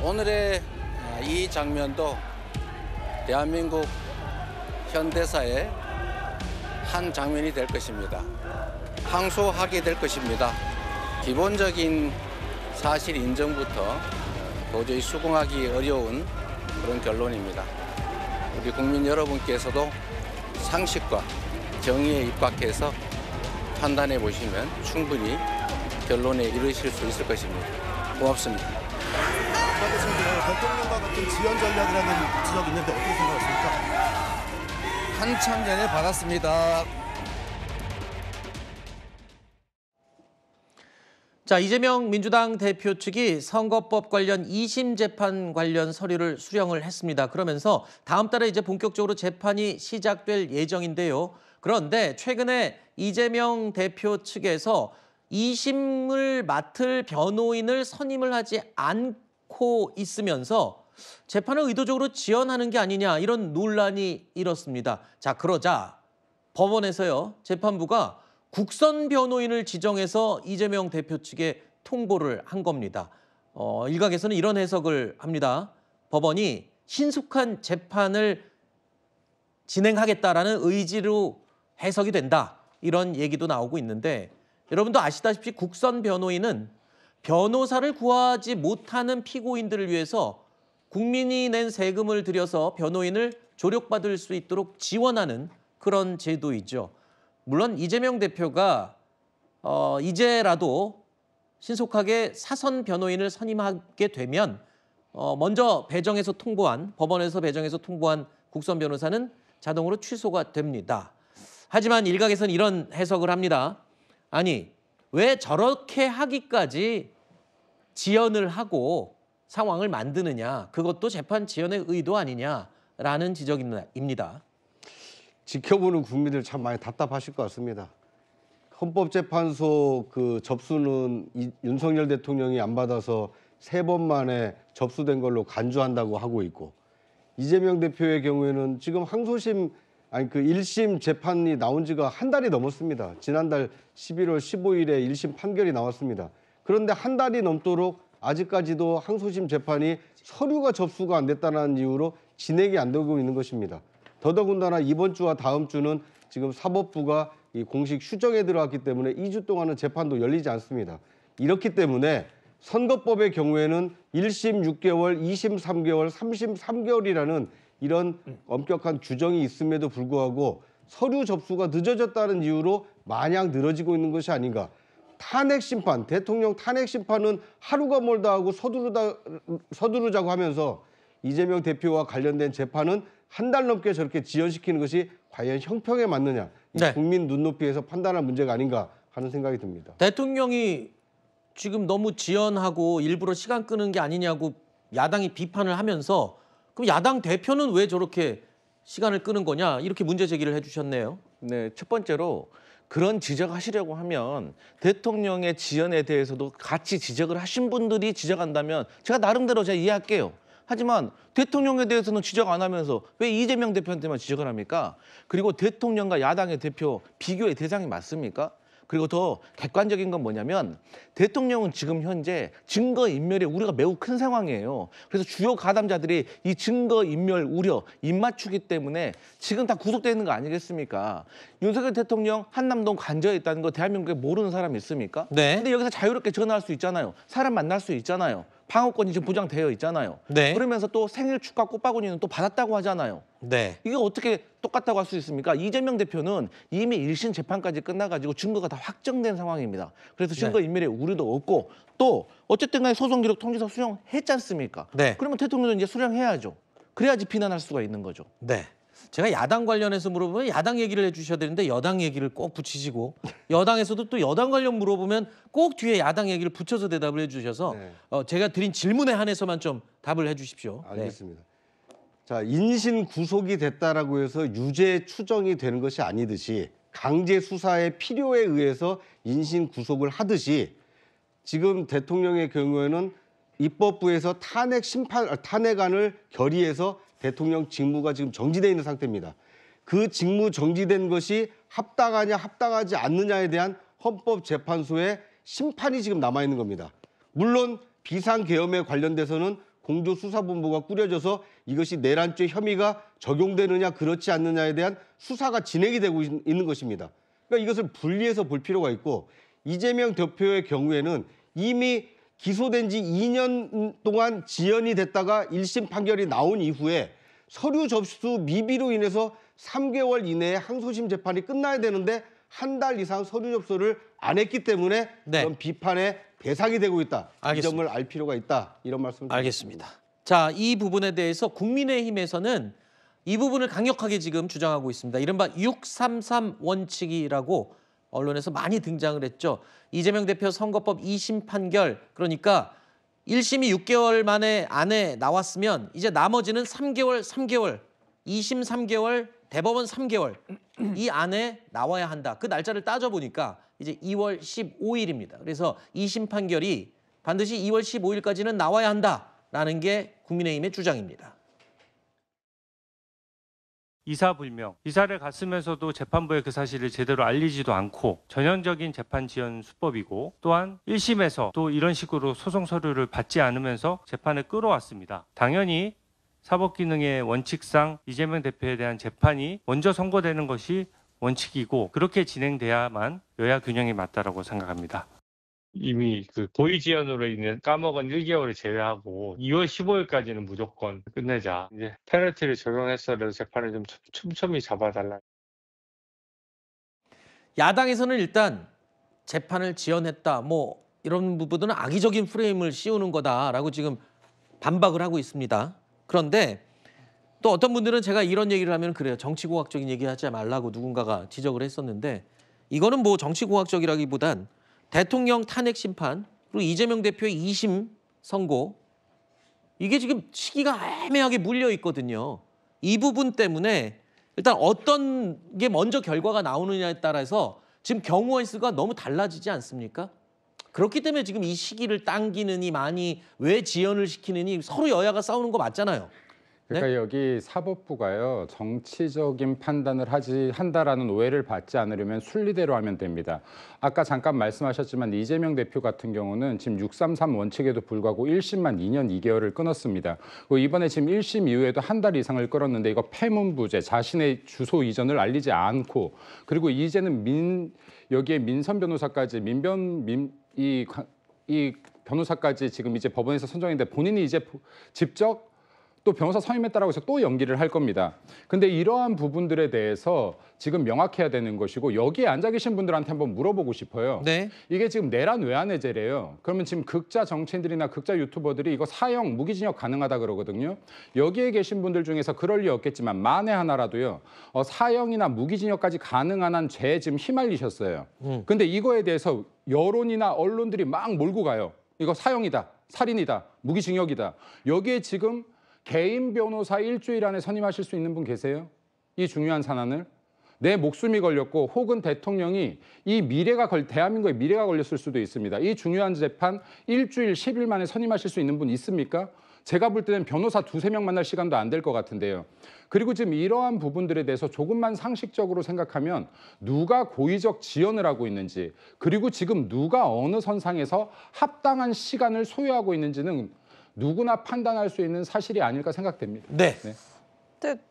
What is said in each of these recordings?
오늘의 이 장면도 대한민국 현대사의 한 장면이 될 것입니다. 항소하게 될 것입니다. 기본적인 사실 인정부터 도저히 수긍하기 어려운 그런 결론입니다. 우리 국민 여러분께서도 상식과 정의에 입각해서 판단해 보시면 충분히 결론에 이르실 수 있을 것입니다. 고맙습니다. 대통령과 같은 지연 전략이라는 지적이 있는데 어떻게 생각하십니까? 한참 전에 받았습니다. 자, 이재명 민주당 대표 측이 선거법 관련 2심 재판 관련 서류를 수령을 했습니다. 그러면서 다음 달에 이제 본격적으로 재판이 시작될 예정인데요. 그런데 최근에 이재명 대표 측에서 2심을 맡을 변호인을 선임을 하지 않고 있으면서 재판을 의도적으로 지연하는 게 아니냐 이런 논란이 일었습니다. 자, 그러자 법원에서요, 재판부가 국선 변호인을 지정해서 이재명 대표 측에 통보를 한 겁니다. 일각에서는 이런 해석을 합니다. 법원이 신속한 재판을 진행하겠다라는 의지로 해석이 된다. 이런 얘기도 나오고 있는데 여러분도 아시다시피 국선 변호인은 변호사를 구하지 못하는 피고인들을 위해서 국민이 낸 세금을 들여서 변호인을 조력받을 수 있도록 지원하는 그런 제도이죠. 물론 이재명 대표가 이제라도 신속하게 사선 변호인을 선임하게 되면 먼저 법원에서 배정해서 통보한 국선 변호사는 자동으로 취소가 됩니다. 하지만 일각에서는 이런 해석을 합니다. 아니, 왜 저렇게 하기까지 지연을 하고 상황을 만드느냐. 그것도 재판 지연의 의도 아니냐라는 지적입니다. 지켜보는 국민들 참 많이 답답하실 것 같습니다. 헌법재판소 그 접수는 윤석열 대통령이 안 받아서 3번 만에 접수된 걸로 간주한다고 하고 있고, 이재명 대표의 경우에는 지금 항소심 그 1심 재판이 나온 지가 한 달이 넘었습니다. 지난달 11월 15일에 1심 판결이 나왔습니다. 그런데 한 달이 넘도록 아직까지도 항소심 재판이 서류가 접수가 안 됐다는 이유로 진행이 안 되고 있는 것입니다. 더더군다나 이번 주와 다음 주는 지금 사법부가 이 공식 휴정에 들어갔기 때문에 2주 동안은 재판도 열리지 않습니다. 이렇기 때문에 선거법의 경우에는 1심 6개월, 2심 3개월, 3심 3개월이라는 이런 엄격한 규정이 있음에도 불구하고 서류 접수가 늦어졌다는 이유로 마냥 늘어지고 있는 것이 아닌가. 탄핵 심판, 대통령 탄핵 심판은 하루가 멀다 하고 서두르자고 하면서 이재명 대표와 관련된 재판은 한 달 넘게 저렇게 지연시키는 것이 과연 형평에 맞느냐. 네. 국민 눈높이에서 판단할 문제가 아닌가 하는 생각이 듭니다. 대통령이 지금 너무 지연하고 일부러 시간 끄는 게 아니냐고 야당이 비판을 하면서 그럼 야당 대표는 왜 저렇게 시간을 끄는 거냐 이렇게 문제 제기를 해주셨네요. 네, 첫 번째로 그런 지적하시려고 하면 대통령의 지연에 대해서도 같이 지적을 하신 분들이 지적한다면 제가 나름대로 제가 이해할게요. 하지만 대통령에 대해서는 지적 안 하면서 왜 이재명 대표한테만 지적을 합니까? 그리고 대통령과 야당의 대표 비교의 대상이 맞습니까? 그리고 더 객관적인 건 뭐냐면 대통령은 지금 현재 증거인멸의 우려가 매우 큰 상황이에요. 그래서 주요 가담자들이 이 증거인멸 우려, 입맞추기 때문에 지금 다 구속되어 있는 거 아니겠습니까? 윤석열 대통령 한남동 관저에 있다는 거 대한민국에 모르는 사람이 있습니까? 네. 근데 여기서 자유롭게 전화할 수 있잖아요. 사람 만날 수 있잖아요. 방어권이 지금 보장되어 있잖아요. 네. 그러면서 또 생일 축하 꽃바구니는 또 받았다고 하잖아요. 네. 이게 어떻게 똑같다고 할 수 있습니까? 이재명 대표는 이미 1심 재판까지 끝나가지고 증거가 다 확정된 상황입니다. 그래서 증거인멸의 우려도 없고 또 어쨌든 간에 소송 기록 통지서 수령했지 않습니까? 네. 그러면 대통령은 이제 수령해야죠. 그래야지 비난할 수가 있는 거죠. 네. 제가 야당 관련해서 물어보면 야당 얘기를 해주셔야 되는데 여당 얘기를 꼭 붙이시고 여당에서도 또 여당 관련 물어보면 꼭 뒤에 야당 얘기를 붙여서 대답을 해주셔서 네. 제가 드린 질문에 한해서만 좀 답을 해주십시오. 알겠습니다. 자, 인신 구속이 됐다라고 해서 유죄 추정이 되는 것이 아니듯이 강제 수사의 필요에 의해서 인신 구속을 하듯이 지금 대통령의 경우에는 입법부에서 탄핵안을 결의해서 대통령 직무가 지금 정지되어 있는 상태입니다. 그 직무 정지된 것이 합당하냐 합당하지 않느냐에 대한 헌법재판소의 심판이 지금 남아있는 겁니다. 물론 비상계엄에 관련돼서는 공조수사본부가 꾸려져서 이것이 내란죄 혐의가 적용되느냐 그렇지 않느냐에 대한 수사가 진행이 되고 있는 것입니다. 그러니까 이것을 분리해서 볼 필요가 있고 이재명 대표의 경우에는 이미 기소된 지 2년 동안 지연이 됐다가 1심 판결이 나온 이후에 서류 접수 미비로 인해서 3개월 이내에 항소심 재판이 끝나야 되는데 한 달 이상 서류 접수를 안 했기 때문에 네. 그런 비판의 대상이 되고 있다. 알겠습니다. 이 점을 알 필요가 있다. 이런 말씀. 알겠습니다. 자, 이 부분에 대해서 국민의힘에서는 이 부분을 강력하게 지금 주장하고 있습니다. 이른바 633 원칙이라고 언론에서 많이 등장을 했죠. 이재명 대표 선거법 2심 판결, 그러니까 1심이 6개월 안에 나왔으면 이제 나머지는 3개월, 2심 3개월, 대법원 3개월 이 안에 나와야 한다. 그 날짜를 따져보니까 이제 2월 15일입니다. 그래서 2심 판결이 반드시 2월 15일까지는 나와야 한다라는 게 국민의힘의 주장입니다. 이사불명, 이사를 갔으면서도 재판부에 그 사실을 제대로 알리지도 않고 전형적인 재판 지연 수법이고 또한 1심에서 또 이런 식으로 소송 서류를 받지 않으면서 재판을 끌어왔습니다. 당연히 사법기능의 원칙상 이재명 대표에 대한 재판이 먼저 선고되는 것이 원칙이고 그렇게 진행돼야만 여야 균형이 맞다라고 생각합니다. 이미 그 고의 지연으로 인해 까먹은 1개월을 제외하고 2월 15일까지는 무조건 끝내자. 이제 페널티를 적용해서라도 재판을 좀 촘촘히 잡아달라. 야당에서는 일단 재판을 지연했다, 뭐 이런 부분은 악의적인 프레임을 씌우는 거다라고 지금 반박을 하고 있습니다. 그런데 또 어떤 분들은 제가 이런 얘기를 하면 그래요. 정치공학적인 얘기하지 말라고 누군가가 지적을 했었는데 이거는 뭐 정치공학적이라기보단 대통령 탄핵 심판 그리고 이재명 대표의 2심 선고 이게 지금 시기가 애매하게 물려 있거든요. 이 부분 때문에 일단 어떤 게 먼저 결과가 나오느냐에 따라서 지금 경우의 수가 너무 달라지지 않습니까? 그렇기 때문에 지금 이 시기를 당기느니 많이 왜 지연을 시키느니 서로 여야가 싸우는 거 맞잖아요. 그러니까 네? 여기 사법부가요 정치적인 판단을 한다라는 오해를 받지 않으려면 순리대로 하면 됩니다. 아까 잠깐 말씀하셨지만 이재명 대표 같은 경우는 지금 633 원칙에도 불구하고 1심만 2년 2개월을 끊었습니다. 그리고 이번에 지금 1심 이후에도 한 달 이상을 끌었는데 이거 패문부재, 자신의 주소 이전을 알리지 않고 그리고 이제는 여기에 민선 변호사까지 이 변호사까지 지금 이제 법원에서 선정했는데 본인이 이제 직접 또 변호사 선임했다라고 해서 또 연기를 할 겁니다. 근데 이러한 부분들에 대해서 지금 명확해야 되는 것이고 여기에 앉아 계신 분들한테 한번 물어보고 싶어요. 네. 이게 지금 내란 외환해제래요. 그러면 지금 극자 정치인들이나 극자 유튜버들이 이거 사형, 무기징역 가능하다 그러거든요. 여기에 계신 분들 중에서 그럴 리 없겠지만 만에 하나라도요. 사형이나 무기징역까지 가능한 한 죄에 지금 휘말리셨어요. 근데 이거에 대해서 여론이나 언론들이 막 몰고 가요. 이거 사형이다, 살인이다, 무기징역이다. 여기에 지금 개인 변호사 일주일 안에 선임하실 수 있는 분 계세요? 이 중요한 사안을? 내 목숨이 걸렸고 혹은 대통령이 대한민국의 미래가 걸렸을 수도 있습니다. 이 중요한 재판 일주일 10일 만에 선임하실 수 있는 분 있습니까? 제가 볼 때는 변호사 2-3명 만날 시간도 안 될 것 같은데요. 그리고 지금 이러한 부분들에 대해서 조금만 상식적으로 생각하면 누가 고의적 지연을 하고 있는지 그리고 지금 누가 어느 선상에서 합당한 시간을 소요하고 있는지는 누구나 판단할 수 있는 사실이 아닐까 생각됩니다. 네. 근데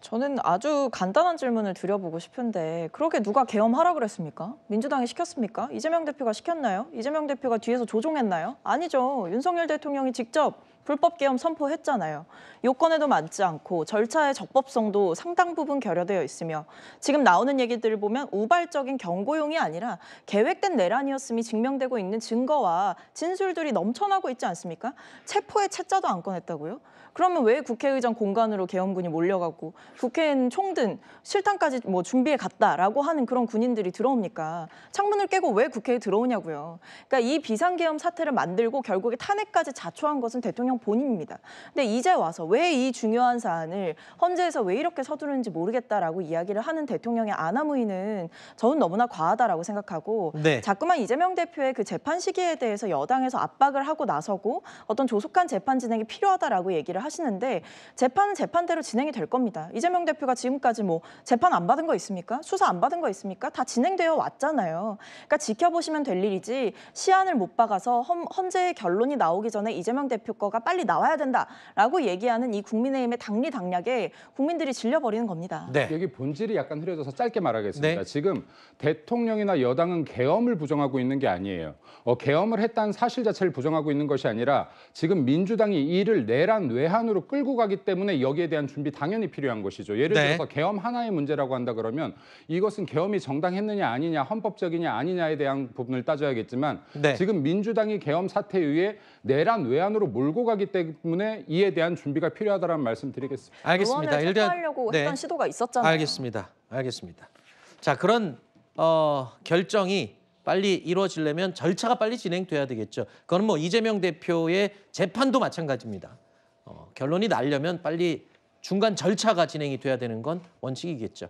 저는 아주 간단한 질문을 드려보고 싶은데 그러게 누가 계엄하라 그랬습니까? 민주당이 시켰습니까? 이재명 대표가 시켰나요? 이재명 대표가 뒤에서 조종했나요? 아니죠. 윤석열 대통령이 직접 불법 계엄 선포했잖아요. 요건에도 맞지 않고 절차의 적법성도 상당 부분 결여되어 있으며 지금 나오는 얘기들을 보면 우발적인 경고용이 아니라 계획된 내란이었음이 증명되고 있는 증거와 진술들이 넘쳐나고 있지 않습니까? 체포의 채자도 안 꺼냈다고요? 그러면 왜 국회의장 공간으로 계엄군이 몰려가고 국회엔 총등, 실탄까지 뭐 준비해 갔다라고 하는 그런 군인들이 들어옵니까? 창문을 깨고 왜 국회에 들어오냐고요. 그러니까 이 비상계엄 사태를 만들고 결국에 탄핵까지 자초한 것은 대통령 본인입니다. 근데 이제 와서 왜 이 중요한 사안을 헌재에서 왜 이렇게 서두르는지 모르겠다라고 이야기를 하는 대통령의 아나무인은 저는 너무나 과하다라고 생각하고 네. 자꾸만 이재명 대표의 그 재판 시기에 대해서 여당에서 압박을 하고 나서고 어떤 조속한 재판 진행이 필요하다라고 얘기를 하시는데 재판은 재판대로 진행이 될 겁니다. 이재명 대표가 지금까지 뭐 재판 안 받은 거 있습니까? 수사 안 받은 거 있습니까? 다 진행되어 왔잖아요. 그러니까 지켜보시면 될 일이지 시한을 못 박아서 헌재의 결론이 나오기 전에 이재명 대표 거가 빨리 나와야 된다라고 얘기하는 이 국민의힘의 당리당략에 국민들이 질려버리는 겁니다. 네. 여기 본질이 약간 흐려져서 짧게 말하겠습니다. 네. 지금 대통령이나 여당은 계엄을 부정하고 있는 게 아니에요. 계엄을 했다는 사실 자체를 부정하고 있는 것이 아니라 지금 민주당이 이를 내란 외환으로 끌고 가기 때문에 여기에 대한 준비 당연히 필요한 것이죠. 예를 네. 들어서 계엄 하나의 문제라고 한다 그러면 이것은 계엄이 정당했느냐 아니냐, 헌법적이냐 아니냐에 대한 부분을 따져야겠지만 네. 지금 민주당이 계엄 사태 이후에 내란 외환으로 몰고 가기 때문에 이에 대한 준비가 필요하다는 말씀드리겠습니다. 알겠습니다. 의원을 퇴보하려고 했던 시도가 있었잖아요. 알겠습니다. 자, 그런 결정이 빨리 이루어지려면 절차가 빨리 진행돼야 되겠죠. 그건 뭐 이재명 대표의 재판도 마찬가지입니다. 결론이 나려면 빨리 중간 절차가 진행이 돼야 되는 건 원칙이겠죠.